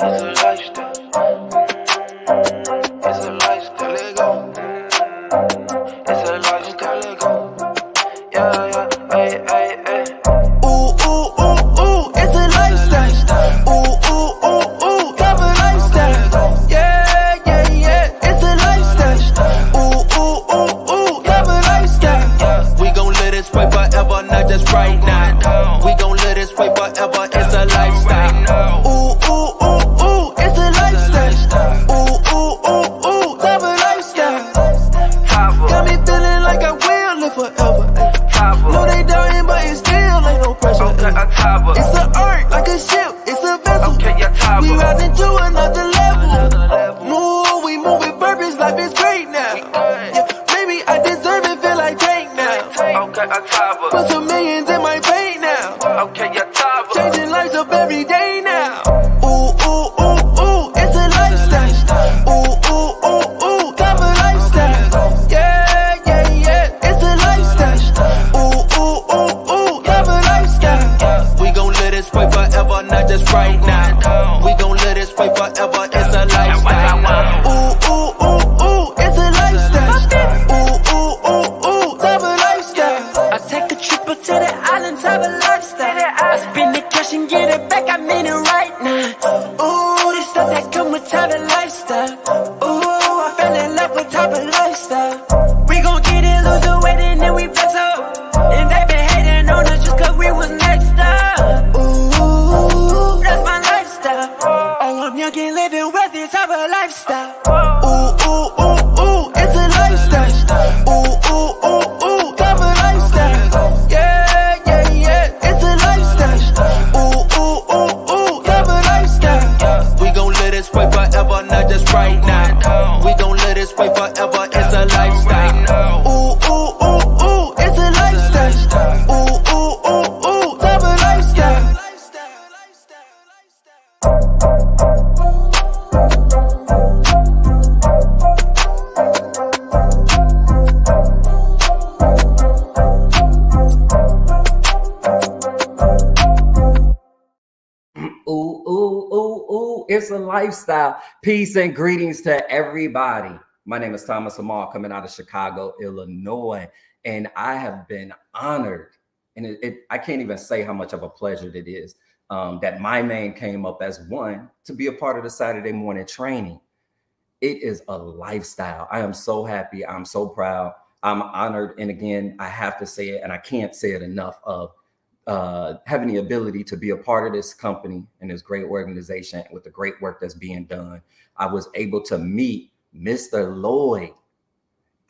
It's a lifestyle. It's a lifestyle. Let go. It's a lifestyle. Let go. Yeah, yeah. Ay, ay, ay. Ooh, ooh, ooh, ooh. It's a lifestyle. Ooh, ooh, ooh, ooh. Tava lifestyle. Yeah, yeah, yeah. It's a lifestyle. Ooh, ooh, ooh, ooh. Tava lifestyle. We gon' live this way forever, not just right now. We gon' live this way forever, it's a lifestyle. Ooh, ooh, ooh, ooh. It's a lifestyle. Ooh, ooh, ooh, ooh. Tava lifestyle. Got me feeling like I will live forever. No, they dying, but it still ain't no pressure. It's an art, like a ship, it's a vessel. We riding to another level. We move with purpose, life is great now. Yeah, maybe I deserve it, feel like Tank now. Put some millions in my bank now. Changing lives up every day now. Ooh, ooh, ooh, ooh, it's a lifestyle. Ooh, ooh, ooh, ooh, Tava lifestyle. Yeah, yeah, yeah, it's a lifestyle. Ooh, ooh, ooh, ooh, Tava lifestyle. We gon' live this way forever, not just right now. We gon' live this way forever, it's a lifestyle. Ooh, ooh, ooh, ooh, it's a lifestyle. Ooh, ooh, ooh, ooh, Tava lifestyle. I take a trip up to the island, Tava lifestyle. I spend the cash and get it back, I mean it right now. Ooh, this stuff that come with Tava lifestyle. Ooh, I fell in love with Tava lifestyle. We gon' get it, lose the weight, and then we bless up. And they been hating on us just cause we was next up. Ooh, that's my lifestyle. Oh, I'm young and living wealthy, Tava lifestyle. Ooh, ooh, ooh, ooh, it's a lifestyle. Ooh, ooh, ooh, ooh, Tava lifestyle. Yeah, yeah, yeah, it's a lifestyle. Ooh, ooh, ooh, ooh, Tava lifestyle. We gon' live this way forever, not just right now. We gon' live this way forever, it's a lifestyle. Ooh, ooh, ooh, ooh, it's a lifestyle. Ooh, ooh, ooh, ooh, Tava lifestyle. Ooh, ooh, ooh, ooh, it's a lifestyle. Peace and greetings to everybody. My name is Amal, coming out of Chicago, Illinois, and I have been honored, and I can't even say how much of a pleasure it is that my name came up as one to be a part of the Saturday morning training. It is a lifestyle. I am so happy. I'm so proud. I'm honored. And again, I have to say it, and I can't say it enough of having the ability to be a part of this company and this great organization with the great work that's being done. I was able to meet Mr. Lloyd.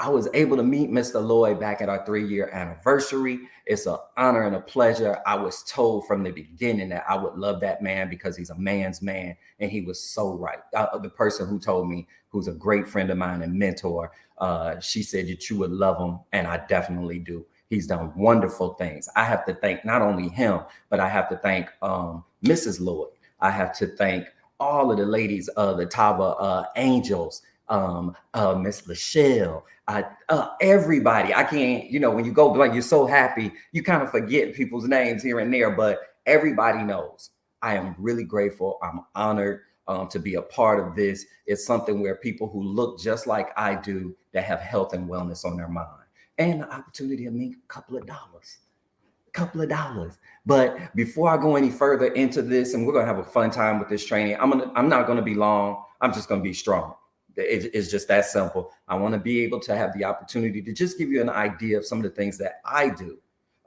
I was able to meet Mr. Lloyd back at our 3-year anniversary. It's an honor and a pleasure. I was told from the beginning that I would love that man because he's a man's man, and he was so right. The person who told me, who's a great friend of mine and mentor, she said that you would love him, and I definitely do. He's done wonderful things. I have to thank not only him, but I have to thank Mrs. Lloyd. I have to thank all of the ladies, the Tava angels, Miss Lachelle, everybody. I can't, when you go blank, you're so happy, you kind of forget people's names here and there, but everybody knows. I am really grateful. I'm honored to be a part of this. It's something where people who look just like I do that have health and wellness on their mind. And the opportunity to make a couple of dollars. But before I go any further into this, and we're gonna have a fun time with this training, I'm not gonna be long. I'm just gonna be strong. It's just that simple. I want to be able to have the opportunity to just give you an idea of some of the things that I do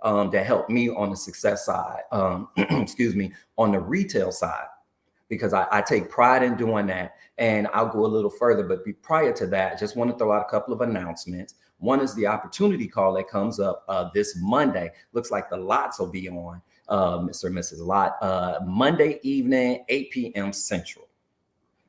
that help me on the success side. Excuse me, on the retail side, because I take pride in doing that. And I'll go a little further, but prior to that, I just want to throw out a couple of announcements. One is the opportunity call that comes up this Monday. Looks like the lots will be on, Mr. and Mrs. Lot, Monday evening, 8 p.m. Central.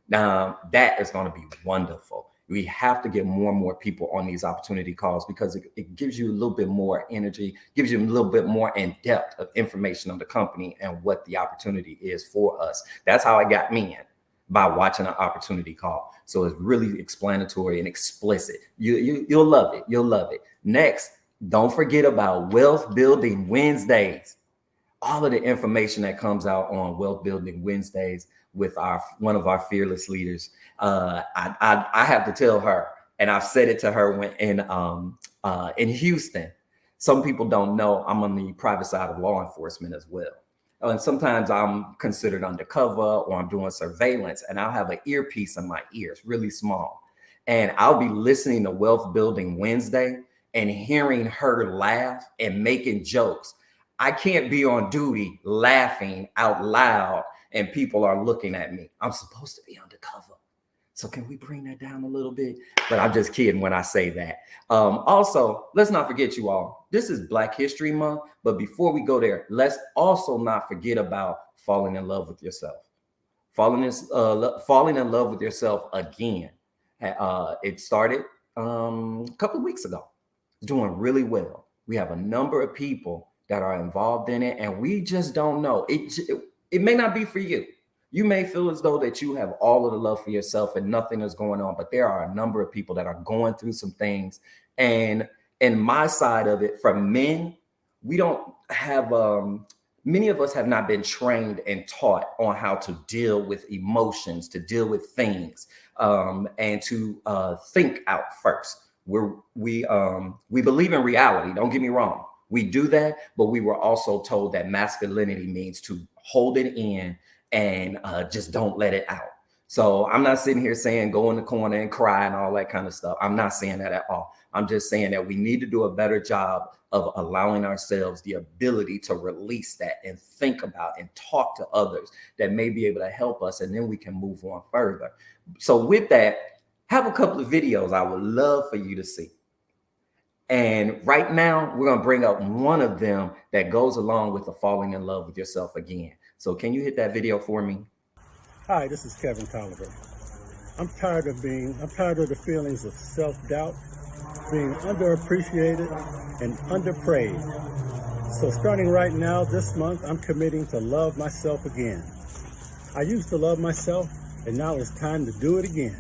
Now, that is going to be wonderful. We have to get more and more people on these opportunity calls because it gives you a little bit more energy, gives you a little bit more in depth of information on the company and what the opportunity is for us. That's how I got me in, by watching an opportunity call. So it's really explanatory and explicit. You'll love it. You'll love it. Next, don't forget about Wealth Building Wednesdays. All of the information that comes out on Wealth Building Wednesdays with one of our fearless leaders. I have to tell her, and I've said it to her when in Houston. Some people don't know I'm on the private side of law enforcement as well. And sometimes I'm considered undercover or I'm doing surveillance, and I'll have an earpiece in my ears, really small. And I'll be listening to Wealth Building Wednesday and hearing her laugh and making jokes. I can't be on duty laughing out loud and people are looking at me. I'm supposed to be undercover. So can we bring that down a little bit? But I'm just kidding when I say that. Also, let's not forget, you all, this is Black History Month. But before we go there, let's also not forget about falling in love with yourself. Falling in love with yourself again. It started a couple of weeks ago. It's doing really well. We have a number of people that are involved in it, and we just don't know. It may not be for you. You may feel as though that you have all of the love for yourself and nothing is going on, but there are a number of people that are going through some things. And in my side of it, for men, we don't have, many of us have not been trained and taught on how to deal with emotions, to deal with things, and to think out first. We believe in reality, don't get me wrong. We do that, but we were also told that masculinity means to hold it in and just don't let it out. So I'm not sitting here saying go in the corner and cry and all that kind of stuff. I'm not saying that at all. I'm just saying that we need to do a better job of allowing ourselves the ability to release that and think about and talk to others that may be able to help us, and then we can move on further. So with that, have a couple of videos I would love for you to see. And right now, we're going to bring up one of them that goes along with the falling in love with yourself again. So can you hit that video for me? Hi, this is Kevin Tolliver. I'm tired of the feelings of self-doubt, being underappreciated and underpraised. So starting right now, this month, I'm committing to love myself again. I used to love myself, and now it's time to do it again.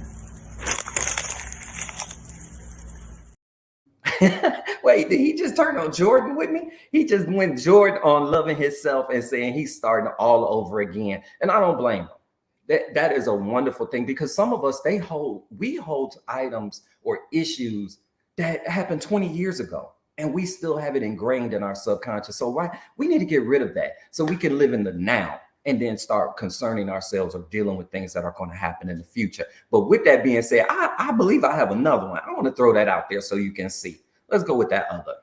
Wait, did he just turn on Jordan with me? He just went Jordan on loving himself and saying he's starting all over again. And I don't blame him. That is a wonderful thing, because some of us, we hold items or issues that happened 20 years ago, and we still have it ingrained in our subconscious. So we need to get rid of that so we can live in the now and then start concerning ourselves or dealing with things that are going to happen in the future. But with that being said, I believe I have another one. I want to throw that out there so you can see. Let's go with that other.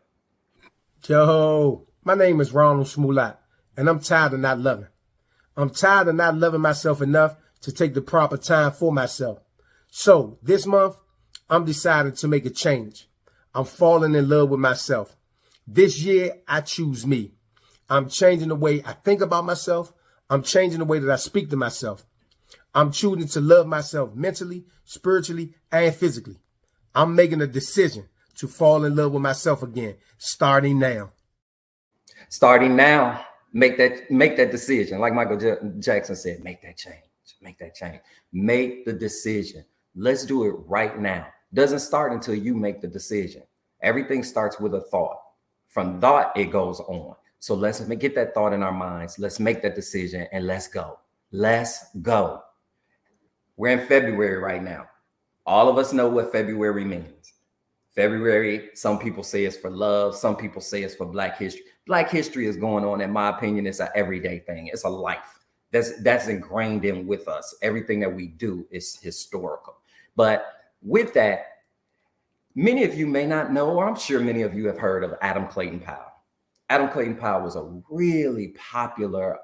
Yo, my name is Ronald Smollett, and I'm tired of not loving. I'm tired of not loving myself enough to take the proper time for myself. So this month, I'm deciding to make a change. I'm falling in love with myself. This year, I choose me. I'm changing the way I think about myself. I'm changing the way that I speak to myself. I'm choosing to love myself mentally, spiritually, and physically. I'm making a decision to fall in love with myself again, starting now. Starting now, make that decision. Like Michael Jackson said, make that change, make that change. Make the decision. Let's do it right now. Doesn't start until you make the decision. Everything starts with a thought. From thought, it goes on. So let's get that thought in our minds. Let's make that decision and let's go. Let's go. We're in February right now. All of us know what February means. February, some people say it's for love. Some people say it's for Black history. Black history is going on. In my opinion, it's an everyday thing. It's a life that's ingrained in with us. Everything that we do is historical. But with that, many of you may not know, or I'm sure many of you have heard of Adam Clayton Powell. Adam Clayton Powell was a really popular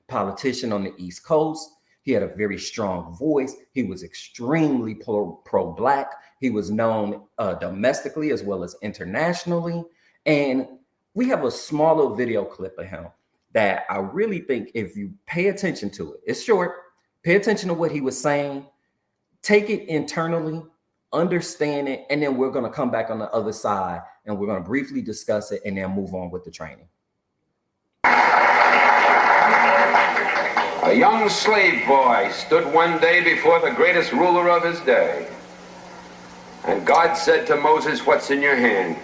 politician on the East Coast. He had a very strong voice. He was extremely pro-Black. He was known domestically as well as internationally. And we have a small little video clip of him that I really think if you pay attention to it, it's short, pay attention to what he was saying, take it internally, understand it, and then we're going to come back on the other side and we're going to briefly discuss it and then move on with the training. A young slave boy stood one day before the greatest ruler of his day. And God said to Moses, "What's in your hand?"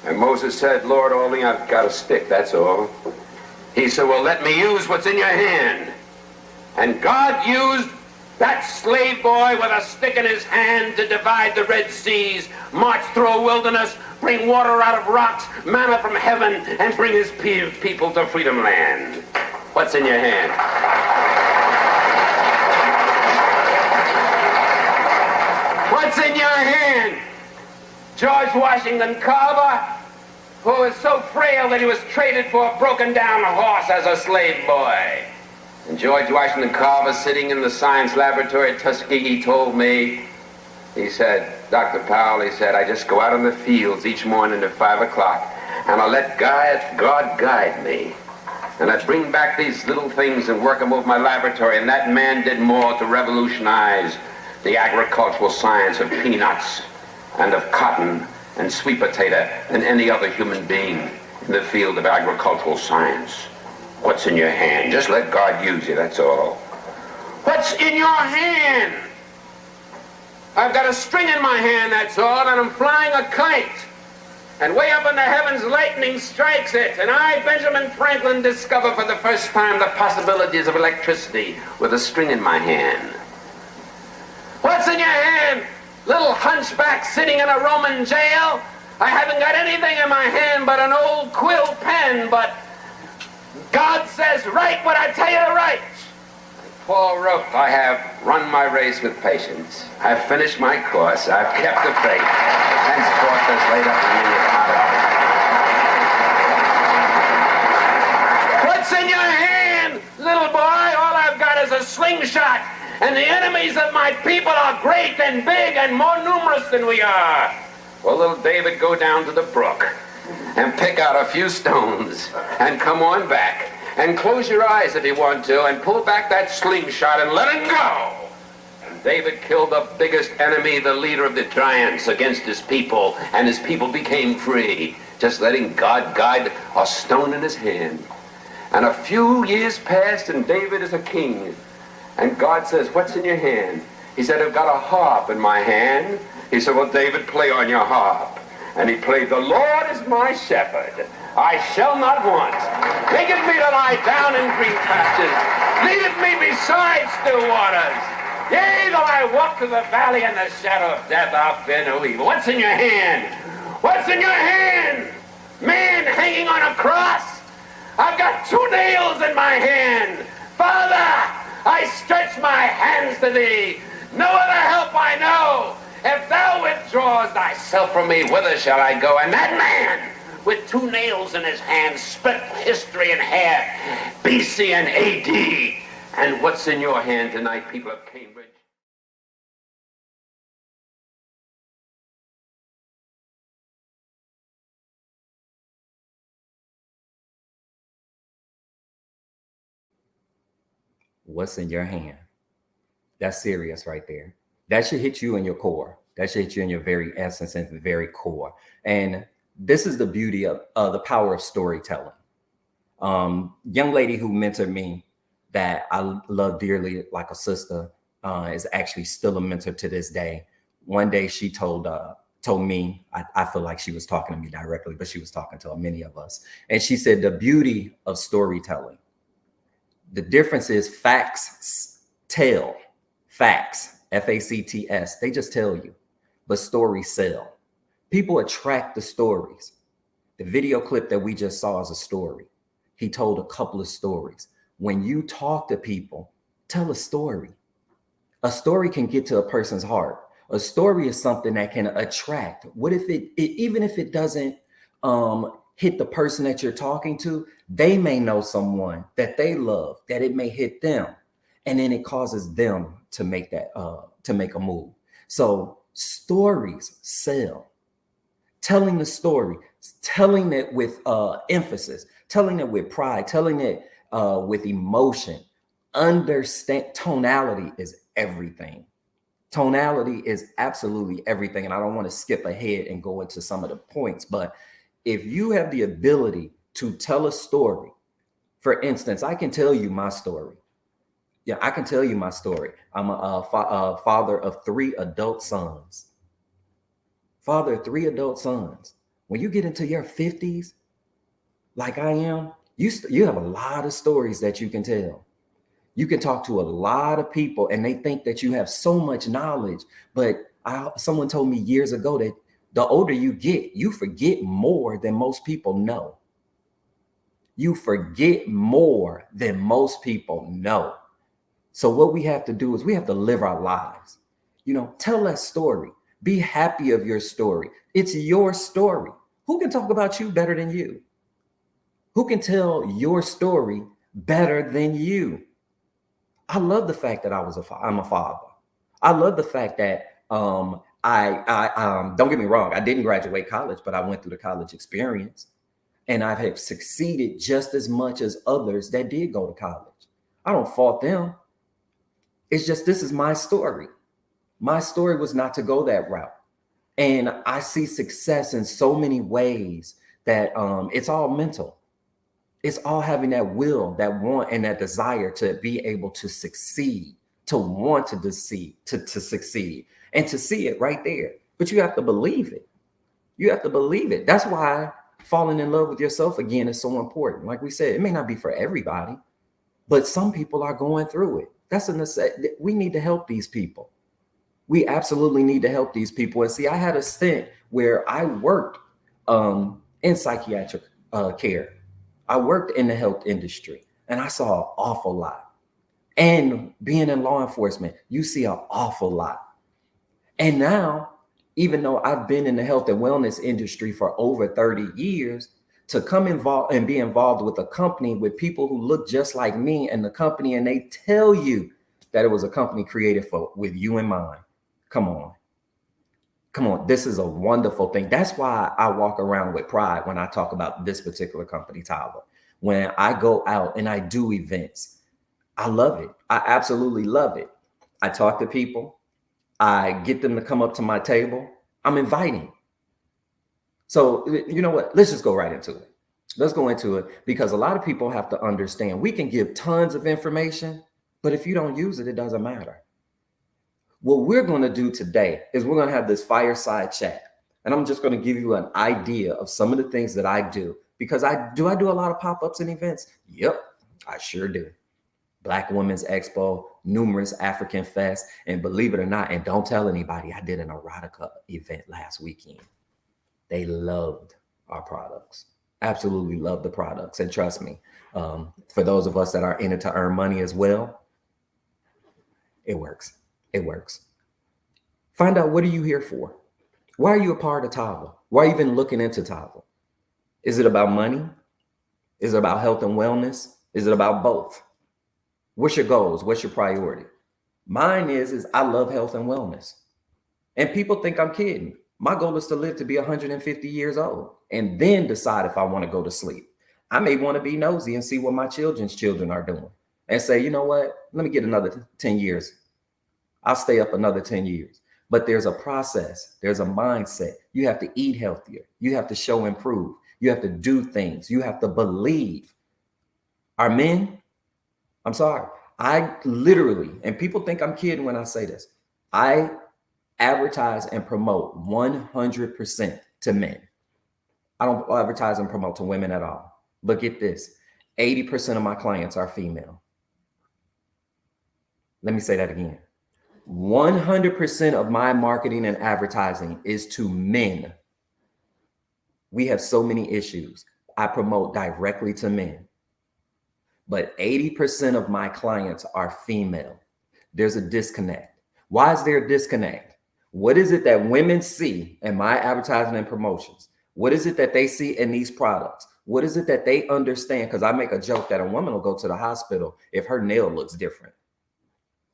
And Moses said, "Lord, only I've got a stick, that's all." He said, "Well, let me use what's in your hand." And God used that slave boy with a stick in his hand to divide the Red Seas, march through a wilderness, bring water out of rocks, manna from heaven, and bring his people to freedom land. What's in your hand? What's in your hand? George Washington Carver, who was so frail that he was traded for a broken down horse as a slave boy. And George Washington Carver, sitting in the science laboratory at Tuskegee, told me, he said, Dr. Powell, he said, I just go out in the fields each morning at 5 o'clock, and I let God guide me. And I bring back these little things and work them over my laboratory, and that man did more to revolutionize the agricultural science of peanuts and of cotton and sweet potato than any other human being in the field of agricultural science. What's in your hand? Just let God use you, that's all. What's in your hand? I've got a string in my hand, that's all, and I'm flying a kite. And way up in the heavens, lightning strikes it. And I, Benjamin Franklin, discover for the first time the possibilities of electricity with a string in my hand. What's in your hand? Little hunchback sitting in a Roman jail? I haven't got anything in my hand but an old quill pen, but God says, write what I tell you to write. Paul wrote, I have run my race with patience. I've finished my course. I've kept the faith. Henceforth is laid up in me account of it. What's in your hand, little boy? All I've got is a slingshot. And the enemies of my people are great and big and more numerous than we are. Well, little David, go down to the brook and pick out a few stones and come on back and close your eyes if you want to and pull back that slingshot and let it go. And David killed the biggest enemy, the leader of the giants, against his people, and his people became free, just letting God guide a stone in his hand. And a few years passed and David is a king. And God says, what's in your hand? He said, I've got a harp in my hand. He said, well, David, play on your harp. And he played, the Lord is my shepherd. I shall not want. Maketh me to lie down in green pastures. Leadeth me beside still waters. Yea, though I walk through the valley in the shadow of death, I'll fear no evil. What's in your hand? What's in your hand? Man hanging on a cross. I've got 2 nails in my hand. Father, I stretch my hands to thee. No other help I know. If thou withdraws thyself from me, whither shall I go? And that man, with 2 nails in his hand, split history in half, BC and AD. And what's in your hand tonight, people of Cambridge? What's in your hand? That's serious right there. That should hit you in your core. That should hit you in your very essence and the very core. And this is the beauty of the power of storytelling. Young lady who mentored me that I love dearly like a sister is actually still a mentor to this day. One day she told me, I feel like she was talking to me directly, but she was talking to many of us. And she said, the beauty of storytelling, the difference is facts tell. Facts, F-A-C-T-S, they just tell you, but stories sell. People attract the stories. The video clip that we just saw is a story. He told a couple of stories. When you talk to people, tell a story. A story can get to a person's heart. A story is something that can attract. What if even if it doesn't hit the person that you're talking to, they may know someone that they love, that it may hit them. And then it causes them to make a move. So stories sell. Telling the story, telling it with emphasis, telling it with pride, telling it with emotion. Understand, tonality is everything. Tonality is absolutely everything. And I don't want to skip ahead and go into some of the points, but if you have the ability to tell a story, for instance, I can tell you my story. Yeah, I can tell you my story. I'm a father of 3 adult sons. Father of 3 adult sons. When you get into your 50s, like I am, you have a lot of stories that you can tell. You can talk to a lot of people and they think that you have so much knowledge. But someone told me years ago that the older you get, you forget more than most people know. You forget more than most people know. So what we have to do is we have to live our lives. You know, tell that story. Be happy of your story. It's your story. Who can talk about you better than you? Who can tell your story better than you? I love the fact that I'm a father. I love the fact that I don't get me wrong, I didn't graduate college, but I went through the college experience, and I have succeeded just as much as others that did go to college. I don't fault them. It's just this is my story. My story was not to go that route. And I see success in so many ways that it's all mental. It's all having that will, that want, and that desire to be able to succeed, to want to succeed, to succeed, and to see it right there. But you have to believe it. You have to believe it. That's why falling in love with yourself again is so important. Like we said, it may not be for everybody, but some people are going through it. That's a necessity. We need to help these people. We absolutely need to help these people. And see, I had a stint where I worked in psychiatric care. I worked in the health industry, and I saw an awful lot. And being in law enforcement, you see an awful lot. And now, even though I've been in the health and wellness industry for over 30 years, to come involved and be involved with a company with people who look just like me and the company, and they tell you that it was a company created with you in mind. Come on. Come on. This is a wonderful thing. That's why I walk around with pride when I talk about this particular company, Tava. When I go out and I do events, I love it. I absolutely love it. I talk to people. I get them to come up to my table. I'm inviting. So, you know what? Let's just go right into it. Let's go into it, because a lot of people have to understand we can give tons of information, but if you don't use it, it doesn't matter. What we're going to do today is we're going to have this fireside chat, and I'm just going to give you an idea of some of the things that I do, because I do a lot of pop-ups and events. Yep, I sure do. Black Women's Expo, numerous African Fest, and believe it or not, and don't tell anybody, I did an erotica event last weekend. They loved our products, absolutely loved the products. And trust me, for those of us that are in it to earn money as well, it works. It works. Find out, what are you here for? Why are you a part of Tava? Why are you even looking into Tava? Is it about money? Is it about health and wellness? Is it about both? What's your goals? What's your priority? Mine is I love health and wellness. And people think I'm kidding. My goal is to live to be 150 years old and then decide if I want to go to sleep. I may want to be nosy and see what my children's children are doing and say, you know what? Let me get another 10 years. I'll stay up another 10 years. But there's a process. There's a mindset. You have to eat healthier. You have to show improve. You have to do things. You have to believe. Our men, I'm sorry. I literally, and people think I'm kidding when I say this, I advertise and promote 100% to men. I don't advertise and promote to women at all. But get this, 80% of my clients are female. Let me say that again. 100% of my marketing and advertising is to men. We have so many issues. I promote directly to men. But 80% of my clients are female. There's a disconnect. Why is there a disconnect? What is it that women see in my advertising and promotions? What is it that they see in these products? What is it that they understand? Because I make a joke that a woman will go to the hospital if her nail looks different.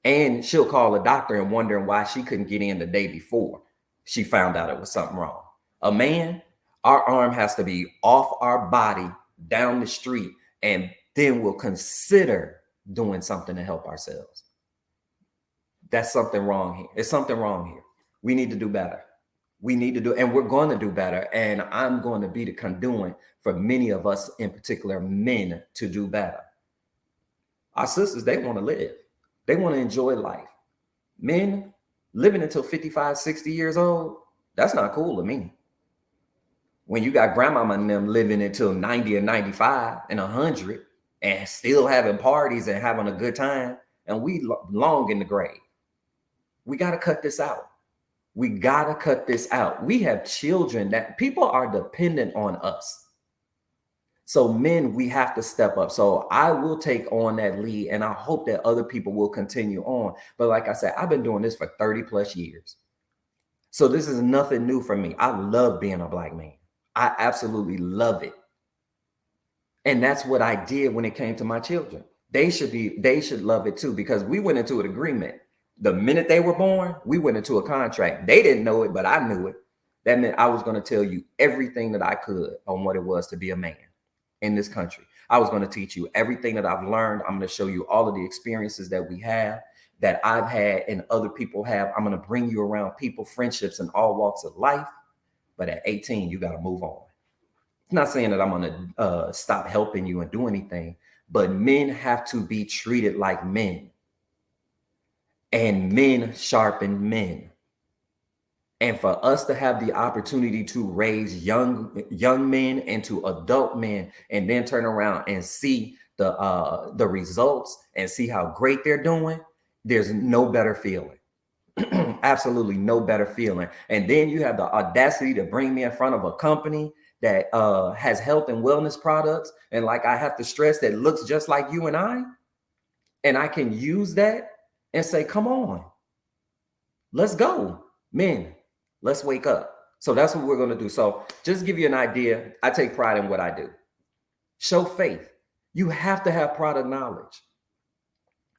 And she'll call a doctor and wondering why she couldn't get in the day before she found out it was something wrong. A man, our arm has to be off our body down the street, and then we'll consider doing something to help ourselves. That's something wrong here. There's something wrong here. We need to do better. We need to do, and we're going to do better. And I'm going to be the conduit for many of us, in particular men, to do better. Our sisters, they want to live. They want to enjoy life. Men living until 55, 60 years old, that's not cool to me. When you got grandmama and them living until 90 and 95 and 100, and still having parties and having a good time, and we long in the grave. We got to cut this out. We got to cut this out. We have children that people are dependent on us. So men, we have to step up. So I will take on that lead, and I hope that other people will continue on. But like I said, I've been doing this for 30 plus years. So this is nothing new for me. I love being a Black man. I absolutely love it. And that's what I did when it came to my children. They should love it too, because we went into an agreement. The minute they were born, we went into a contract. They didn't know it, but I knew it. That meant I was going to tell you everything that I could on what it was to be a man in this country. I was going to teach you everything that I've learned. I'm going to show you all of the experiences that we have, that I've had and other people have. I'm going to bring you around people, friendships in all walks of life. But at 18, you got to move on. It's not saying that I'm going to stop helping you and do anything, but men have to be treated like men, and men sharpen men. And for us to have the opportunity to raise young men into adult men, and then turn around and see the results and see how great they're doing, there's no better feeling. Absolutely no better feeling. And then you have the audacity to bring me in front of a company that has health and wellness products, and like I have to stress, that looks just like you and I can use that and say, come on, let's go, men. Let's wake up. So that's what we're going to do. So just to give you an idea, I take pride in what I do. Show faith. You have to have product knowledge.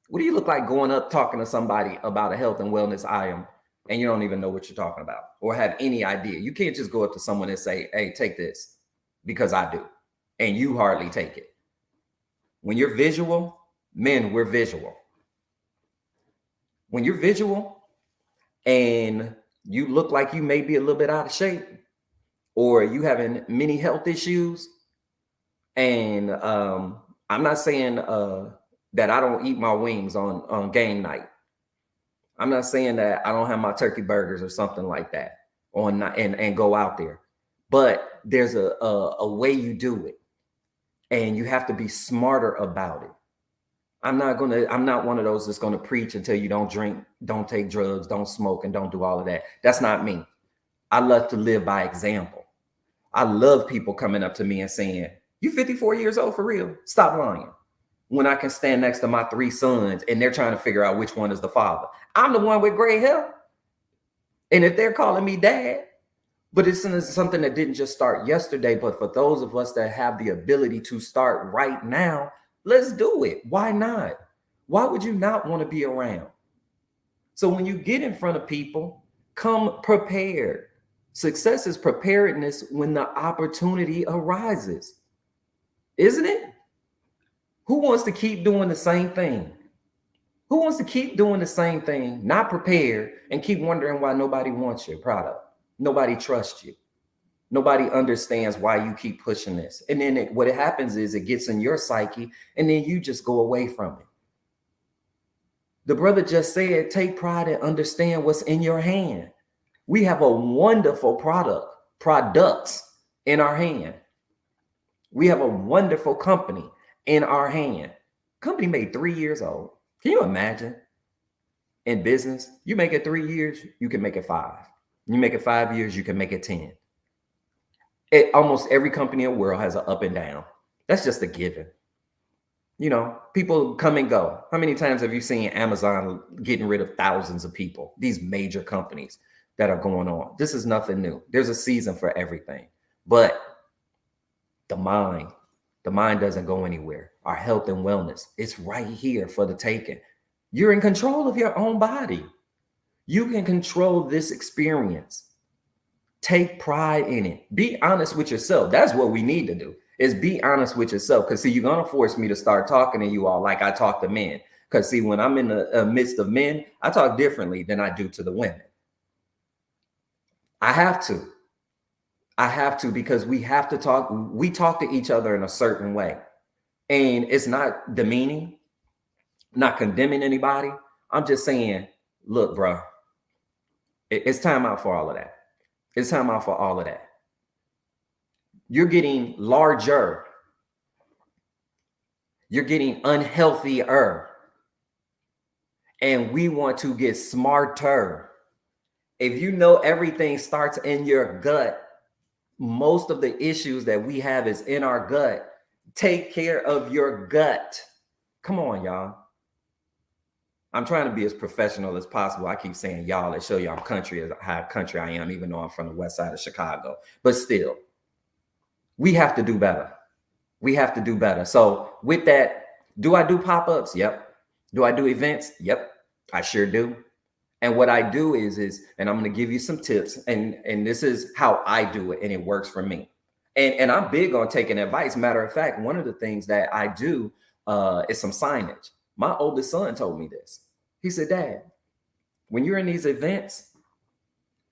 What do you look like going up talking to somebody about a health and wellness item and you don't even know what you're talking about or have any idea? You can't just go up to someone and say, hey, take this, because I do. And you hardly take it. When you're visual, men, we're visual. When you're visual and you look like you may be a little bit out of shape, or you having many health issues, and I'm not saying that I don't eat my wings on game night. I'm not saying that I don't have my turkey burgers or something like that on and go out there, but there's a way you do it, and you have to be smarter about it. I'm not one of those that's going to preach and tell you don't drink, don't take drugs, don't smoke, and don't do all of that. That's not me. I love to live by example. I love people coming up to me and saying, you 54 years old for real? Stop lying. When I can stand next to my 3 sons and they're trying to figure out which one is the father. I'm the one with gray hair. And if they're calling me dad, but it's something that didn't just start yesterday, but for those of us that have the ability to start right now, let's do it. Why not? Why would you not want to be around? So when you get in front of people, come prepared. Success is preparedness when the opportunity arises. Isn't it? Who wants to keep doing the same thing? Who wants to keep doing the same thing, not prepared, and keep wondering why nobody wants your product? Nobody trusts you. Nobody understands why you keep pushing this. And then what happens is it gets in your psyche, and then you just go away from it. The brother just said, take pride and understand what's in your hand. We have a wonderful products in our hand. We have a wonderful company in our hand. Company made 3 years old. Can you imagine? In business, you make it 3 years, you can make it 5. You make it 5 years, you can make it 10. Almost every company in the world has an up and down. That's just a given. You know, people come and go. How many times have you seen Amazon getting rid of thousands of people? These major companies that are going on. This is nothing new. There's a season for everything. But the mind doesn't go anywhere. Our health and wellness, it's right here for the taking. You're in control of your own body. You can control this experience. Take pride in it. Be honest with yourself. That's what we need to do, is be honest with yourself. Because see, you're going to force me to start talking to you all like I talk to men. Because see, when I'm in the midst of men, I talk differently than I do to the women. I have to, because we have to talk. We talk to each other in a certain way. And it's not demeaning, not condemning anybody. I'm just saying, look, bro, it's time out for all of that. It's time out for all of that. You're getting larger. You're getting unhealthier. And we want to get smarter. If you know everything starts in your gut, most of the issues that we have is in our gut. Take care of your gut. Come on, y'all. I'm trying to be as professional as possible. I keep saying y'all to show you I'm country, as how country I am, even though I'm from the west side of Chicago. But still, we have to do better. We have to do better. So with that, do I do pop-ups? Yep. Do I do events? Yep, I sure do. And what I do is, and I'm going to give you some tips, and this is how I do it, and it works for me. And I'm big on taking advice. Matter of fact, one of the things that I do is some signage. My oldest son told me this. He said, Dad, when you're in these events,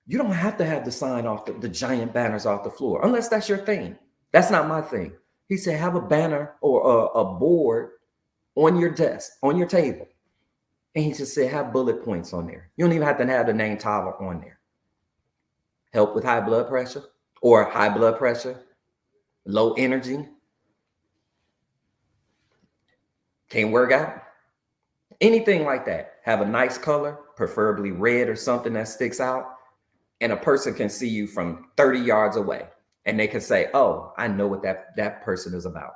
you don't have to have the sign off the giant banners off the floor, unless that's your thing. That's not my thing. He said, have a banner or a board on your desk, on your table. And he just said, have bullet points on there. You don't even have to have the name Tava on there. Help with high blood pressure or high blood pressure, low energy, can't work out, anything like that. Have a nice color, preferably red or something that sticks out. And a person can see you from 30 yards away and they can say, oh, I know what that person is about.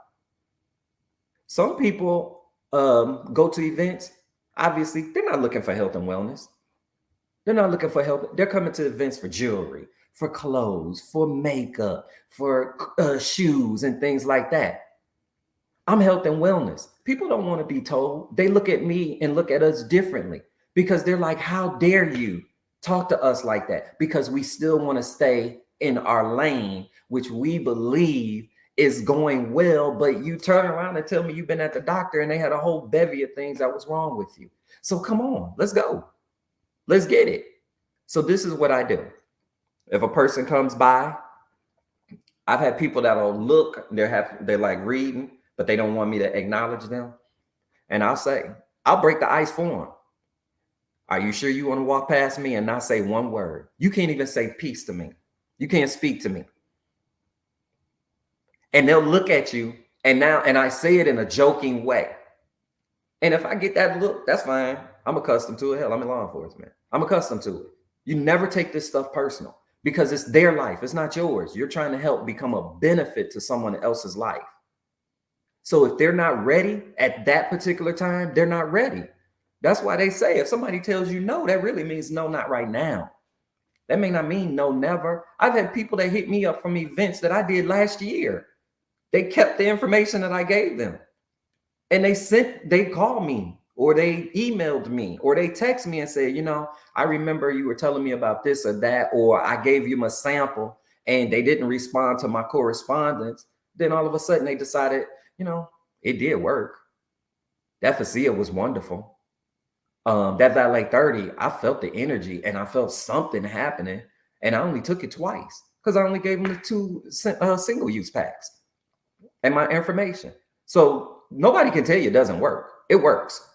Some people go to events. Obviously, they're not looking for health and wellness. They're not looking for health. They're coming to events for jewelry, for clothes, for makeup, for shoes and things like that. I'm health and wellness. People don't want to be told. They look at me and look at us differently because they're like, how dare you talk to us like that? Because we still want to stay in our lane, which we believe is going well, but you turn around and tell me you've been at the doctor and they had a whole bevy of things that was wrong with you. So come on, let's go. Let's get it. So this is what I do. If a person comes by, I've had people that'll look, they're like reading, but they don't want me to acknowledge them. And I'll break the ice for them. Are you sure you want to walk past me and not say one word? You can't even say peace to me. You can't speak to me. And they'll look at you, and I say it in a joking way. And if I get that look, that's fine. I'm accustomed to it. Hell, I'm in law enforcement. I'm accustomed to it. You never take this stuff personal because it's their life. It's not yours. You're trying to help become a benefit to someone else's life. So if they're not ready at that particular time, they're not ready. That's why they say if somebody tells you no, that really means no, not right now. That may not mean no, never. I've had people that hit me up from events that I did last year. They kept the information that I gave them. And they called me or they emailed me or they text me and said, I remember you were telling me about this or that, or I gave you a sample and they didn't respond to my correspondence. Then all of a sudden they decided, it did work. That facility was wonderful. That Valet 30, I felt the energy and I felt something happening. And I only took it twice because I only gave them the 2 single use packs and my information. So nobody can tell you it doesn't work. It works.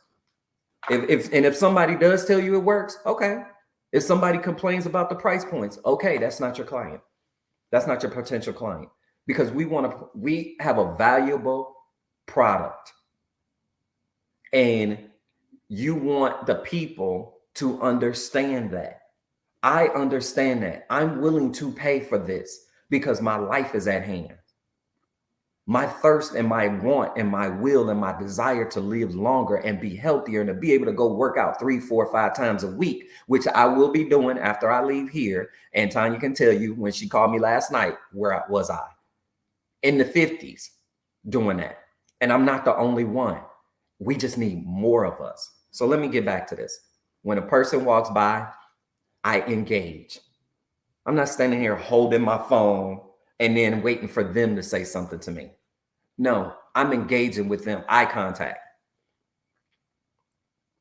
If somebody does tell you it works, okay. If somebody complains about the price points, okay, that's not your client. That's not your potential client because we have a valuable product and you want the people to understand that. I understand that. I'm willing to pay for this because my life is at hand. My thirst and my want and my will and my desire to live longer and be healthier and to be able to go work out 3, 4, 5 times a week, which I will be doing after I leave here. And Tanya can tell you when she called me last night, where was I? In the 50s doing that. And I'm not the only one. We just need more of us. So let me get back to this. When a person walks by, I engage. I'm not standing here holding my phone and then waiting for them to say something to me. No, I'm engaging with them, eye contact,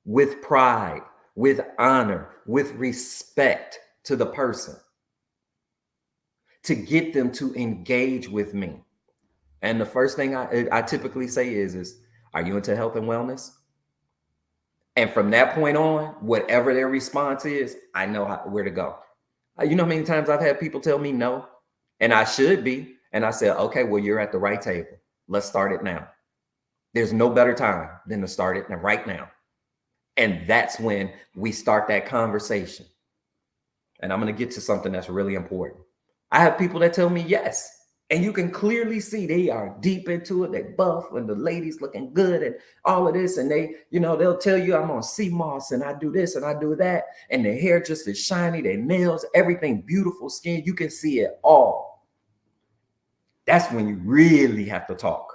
with pride, with honor, with respect to the person, to get them to engage with me. And the first thing I typically say is, are you into health and wellness? And from that point on, whatever their response is, I know where to go. You know how many times I've had people tell me no, and I should be. And I said, okay, well, you're at the right table. Let's start it now. There's no better time than to start it right now. And that's when we start that conversation. And I'm going to get to something that's really important. I have people that tell me yes. And you can clearly see they are deep into it. They buff and the ladies looking good and all of this. And they, they'll tell you I'm on sea moss and I do this and I do that. And their hair just is shiny, their nails, everything beautiful skin. You can see it all. That's when you really have to talk.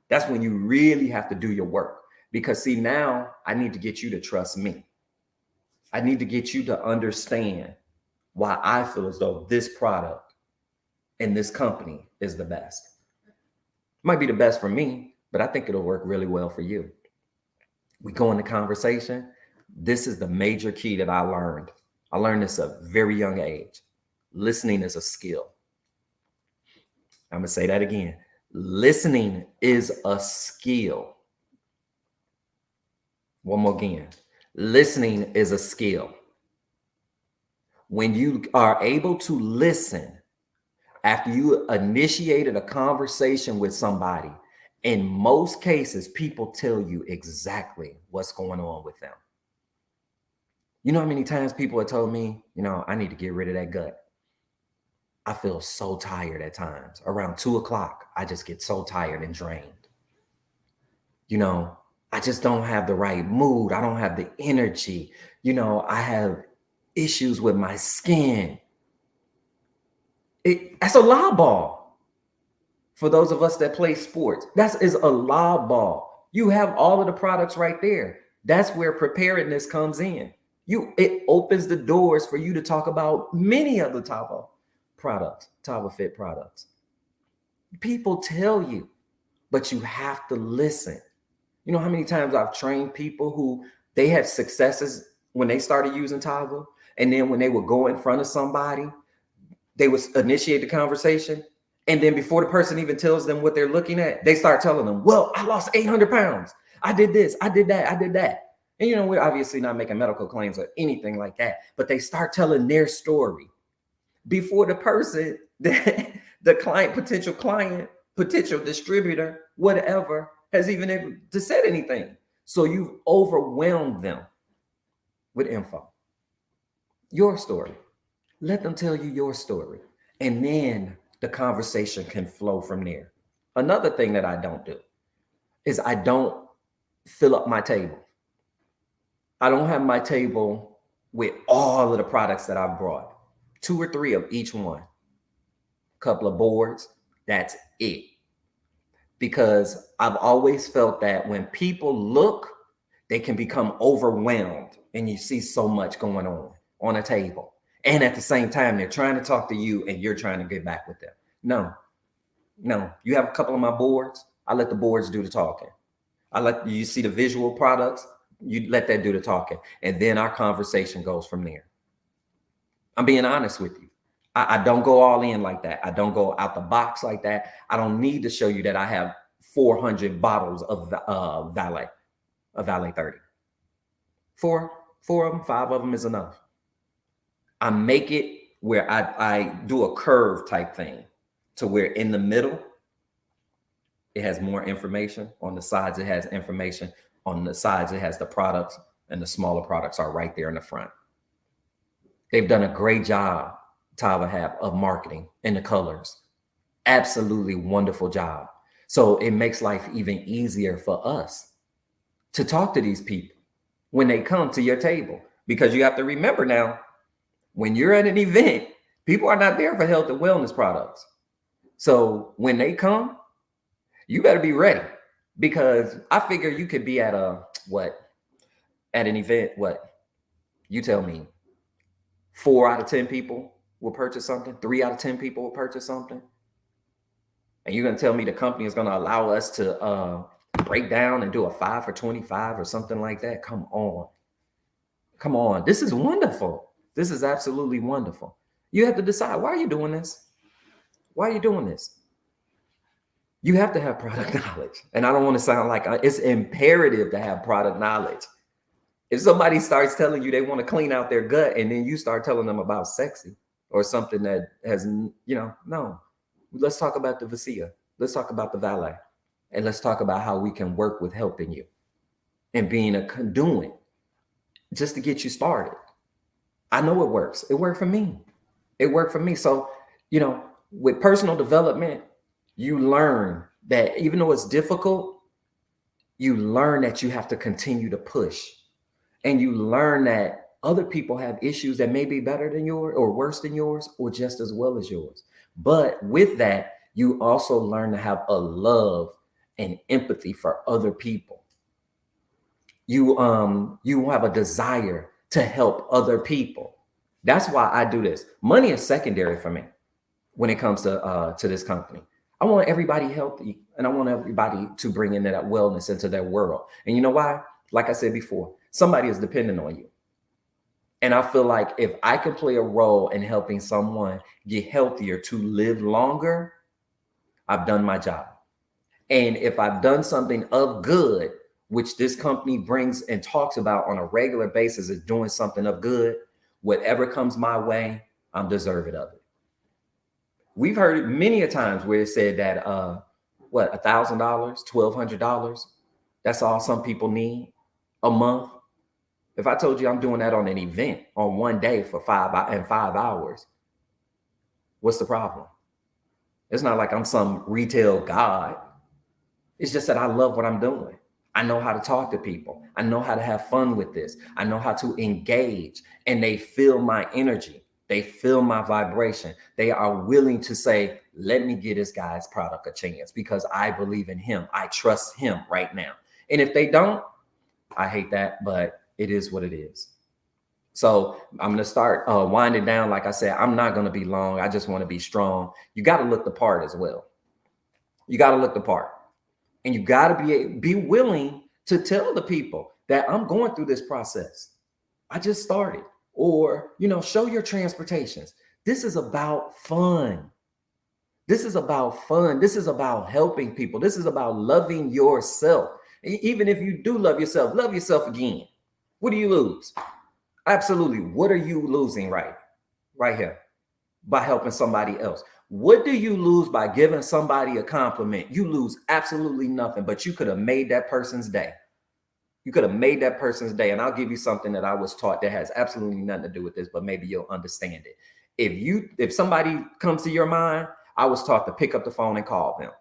That's when you really have to do your work. Because see, now I need to get you to trust me. I need to get you to understand why I feel as though this product and this company is the best. It might be the best for me, but I think it'll work really well for you. We go into conversation. This is the major key that I learned. I learned this at a very young age. Listening is a skill. I'm going to say that again. Listening is a skill. One more again. Listening is a skill. When you are able to listen after you initiated a conversation with somebody, in most cases, people tell you exactly what's going on with them. You know how many times people have told me, I need to get rid of that gut. I feel so tired at times. Around 2 o'clock, I just get so tired and drained. I just don't have the right mood. I don't have the energy. I have issues with my skin. That's a lob ball. For those of us that play sports, that is a lob ball. You have all of the products right there. That's where preparedness comes in. It opens the doors for you to talk about many of the Tava products, Tava Fit products. People tell you, but you have to listen. You know how many times I've trained people who they had successes when they started using Tava, and then when they would go in front of somebody, they would initiate the conversation. And then before the person even tells them what they're looking at, they start telling them, well, I lost 800 pounds. I did this. I did that. I did that. And, we're obviously not making medical claims or anything like that, but they start telling their story before the person, the client, potential distributor, whatever, has even able to say anything. So you've overwhelmed them with info. Your story. Let them tell you your story. And then the conversation can flow from there. Another thing that I don't do is I don't fill up my table. I don't have my table with all of the products that I've brought. 2 or 3 of each one. A couple of boards. That's it. Because I've always felt that when people look, they can become overwhelmed and you see so much going on a table. And at the same time, they're trying to talk to you and you're trying to get back with them. No. You have a couple of my boards. I let the boards do the talking. I let you see the visual products. You let that do the talking. And then our conversation goes from there. I'm being honest with you. I don't go all in like that. I don't go out the box like that. I don't need to show you that I have 400 bottles of Valet 30. Four of them, 5 of them is enough. I make it where I do a curve type thing to where in the middle, it has more information. On the sides, it has information. On the sides, it has the products, and the smaller products are right there in the front. They've done a great job, Tava have, of marketing and the colors. Absolutely wonderful job. So it makes life even easier for us to talk to these people when they come to your table. Because you have to remember now, when you're at an event, people are not there for health and wellness products. So when they come, you better be ready. Because I figure you could be at an event, you tell me, 4 out of 10 people will purchase something. 3 out of 10 people will purchase something. And you're going to tell me the company is going to allow us to break down and do a 5 for 25 or something like that? Come on. This is wonderful. This is absolutely wonderful. You have to decide, why are you doing this? Why are you doing this? You have to have product knowledge. And I don't want to sound like it's imperative to have product knowledge. If somebody starts telling you they want to clean out their gut and then you start telling them about sexy or something that has, no. Let's talk about the Vasia. Let's talk about the Valet. And let's talk about how we can work with helping you and being a conduit just to get you started. I know it works. It worked for me. It worked for me. So, with personal development, you learn that even though it's difficult, you learn that you have to continue to push. And you learn that other people have issues that may be better than yours or worse than yours or just as well as yours. But with that, you also learn to have a love and empathy for other people. You have a desire to help other people. That's why I do this. Money is secondary for me when it comes to this company. I want everybody healthy, and I want everybody to bring in that wellness into their world. And you know why? Like I said before, somebody is dependent on you. And I feel like if I can play a role in helping someone get healthier to live longer, I've done my job. And if I've done something of good, which this company brings and talks about on a regular basis, is doing something of good, whatever comes my way, I'm deserving of it. We've heard it many a times where it said that, $1,000, $1,200, that's all some people need a month. If I told you I'm doing that on an event on one day for 5 hours, what's the problem? It's not like I'm some retail god. It's just that I love what I'm doing. I know how to talk to people. I know how to have fun with this. I know how to engage, and they feel my energy. They feel my vibration. They are willing to say, let me give this guy's product a chance because I believe in him. I trust him right now. And if they don't, I hate that, but it is what it is. So I'm going to start winding down. Like I said, I'm not going to be long. I just want to be strong. You got to look the part as well. You got to look the part. And you got to be willing to tell the people that I'm going through this process. I just started. Or, show your transportations. This is about fun. This is about fun. This is about helping people. This is about loving yourself. Even if you do love yourself again. What do you lose? Absolutely. What are you losing right here by helping somebody else? What do you lose by giving somebody a compliment? You lose absolutely nothing, but you could have made that person's day. You could have made that person's day. And I'll give you something that I was taught that has absolutely nothing to do with this, but maybe you'll understand it. If somebody comes to your mind, I was taught to pick up the phone and call them,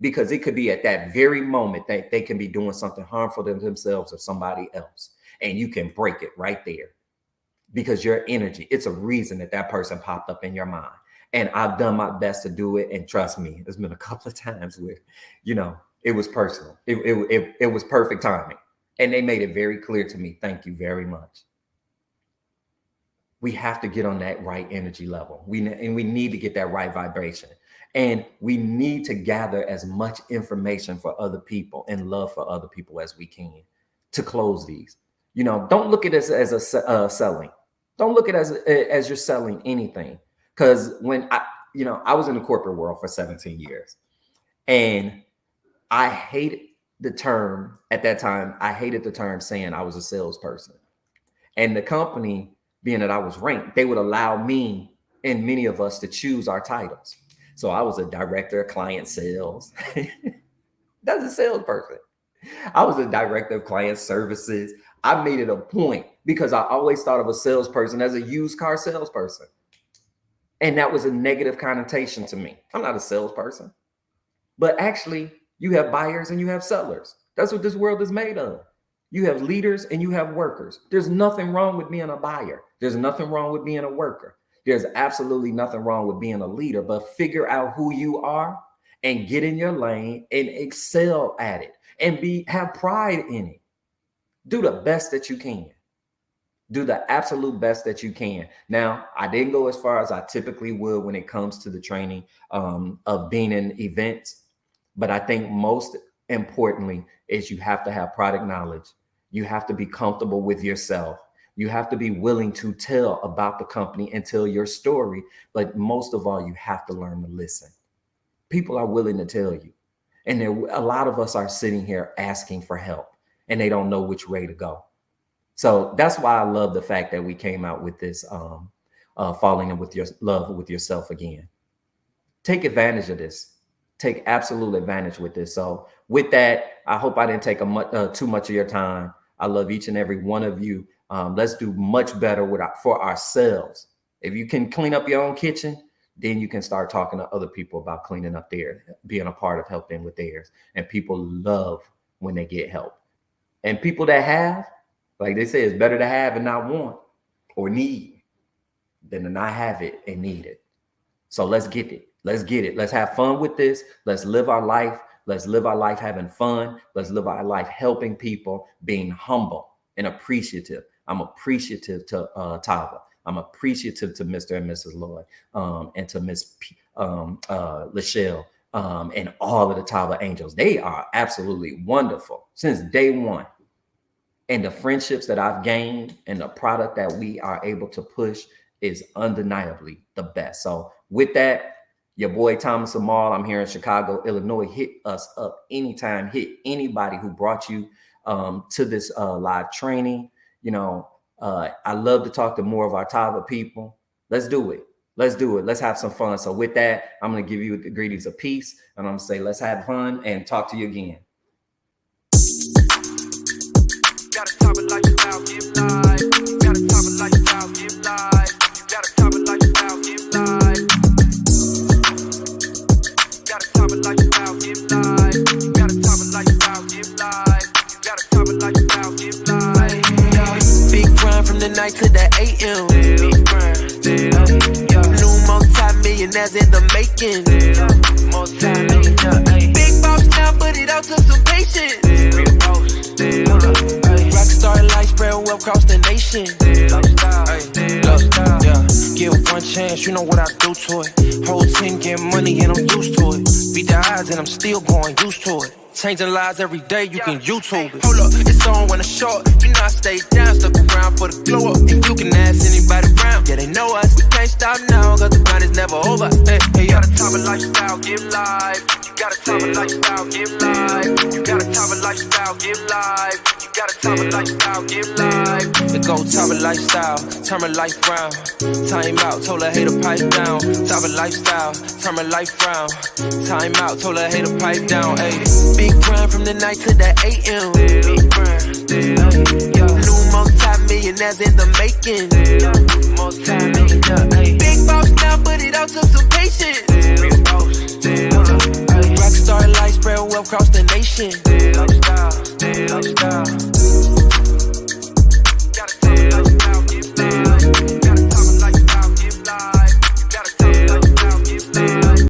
because it could be at that very moment that they can be doing something harmful to themselves or somebody else. And you can break it right there because your energy, it's a reason that person popped up in your mind. And I've done my best to do it. And trust me, there's been a couple of times where, it was personal. It was perfect timing. And they made it very clear to me. Thank you very much. We have to get on that right energy level. We need to get that right vibration. And we need to gather as much information for other people and love for other people as we can to close these. Don't look at it as a selling. Don't look at it as you're selling anything. Because when I was in the corporate world for 17 years, and I hated the term at that time. I hated the term saying I was a salesperson. And the company, being that I was ranked, they would allow me and many of us to choose our titles. So I was a director of client sales. That's a salesperson. I was a director of client services. I made it a point because I always thought of a salesperson as a used car salesperson. And that was a negative connotation to me. I'm not a salesperson. But actually, you have buyers and you have sellers. That's what this world is made of. You have leaders and you have workers. There's nothing wrong with being a buyer. There's nothing wrong with being a worker. There's absolutely nothing wrong with being a leader, but figure out who you are and get in your lane and excel at it and have pride in it. Do the best that you can. Do the absolute best that you can. Now, I didn't go as far as I typically would when it comes to the training of being in events. But I think most importantly is you have to have product knowledge. You have to be comfortable with yourself. You have to be willing to tell about the company and tell your story. But most of all, you have to learn to listen. People are willing to tell you. And a lot of us are sitting here asking for help and they don't know which way to go. So that's why I love the fact that we came out with this falling in with your love with yourself again. Take advantage of this. take absolute advantage with this. So with that, I hope I didn't take too much of your time. I love each and every one of you. Let's do much better for ourselves. If you can clean up your own kitchen, then you can start talking to other people about cleaning up theirs, being a part of helping with theirs. And people love when they get help. And people that have, like they say, it's better to have and not want or need than to not have it and need it. So let's get it. Let's get it. Let's have fun with this. Let's live our life. Let's live our life having fun. Let's live our life helping people, being humble and appreciative. I'm appreciative to Tava. I'm appreciative to Mr. and Mrs. Lloyd, and to Miss Lachelle, and all of the Tava angels. They are absolutely wonderful since day one. And the friendships that I've gained and the product that we are able to push is undeniably the best. So with that, your boy Thomas Amal, I'm here in Chicago, Illinois. Hit us up anytime. Hit anybody who brought you to this live training. You know, I love to talk to more of our Tava people. Let's do it. Let's do it. Let's have some fun. So with that, I'm going to give you the greetings of peace. And I'm going to say, let's have fun and talk to you again. Got a Tava lifestyle, give life. Got a Tava lifestyle, give life. Got a Tava lifestyle, give life. Got a Tava lifestyle, give life. Got a Tava lifestyle, give life. Got a Tava lifestyle, give life. Big grind from the night to the AM. Big grind, New multi-millionaires in the making. Big boss now, but it all took some patience. Rockstar life spread well across the nation. Give one chance, you know what I do to it. Whole team getting money and I'm used to it. Beat the odds and I'm still going used to it. Changing lives every day, you can YouTube it. Hold up, it's on when it's short. You know I stay down, stuck around for the glow up. And you can ask anybody around, yeah they know us. Can't stop now, cause the grind is never over. Hey, got a Tava lifestyle, give life. You got a Tava lifestyle, give life. You got a Tava lifestyle, give life. You got a Tava lifestyle, give life. the go Tava lifestyle, turn my life round. Time out, told her hater pipe down. Tava lifestyle, turn my life round. Time out, told her hater pipe down. Ayy, big grind from the night to the AM. Big grind, New multi-millionaires in the making. Big boss now, but it all took some patience. Rockstar life spread well across the nation. lifestyle.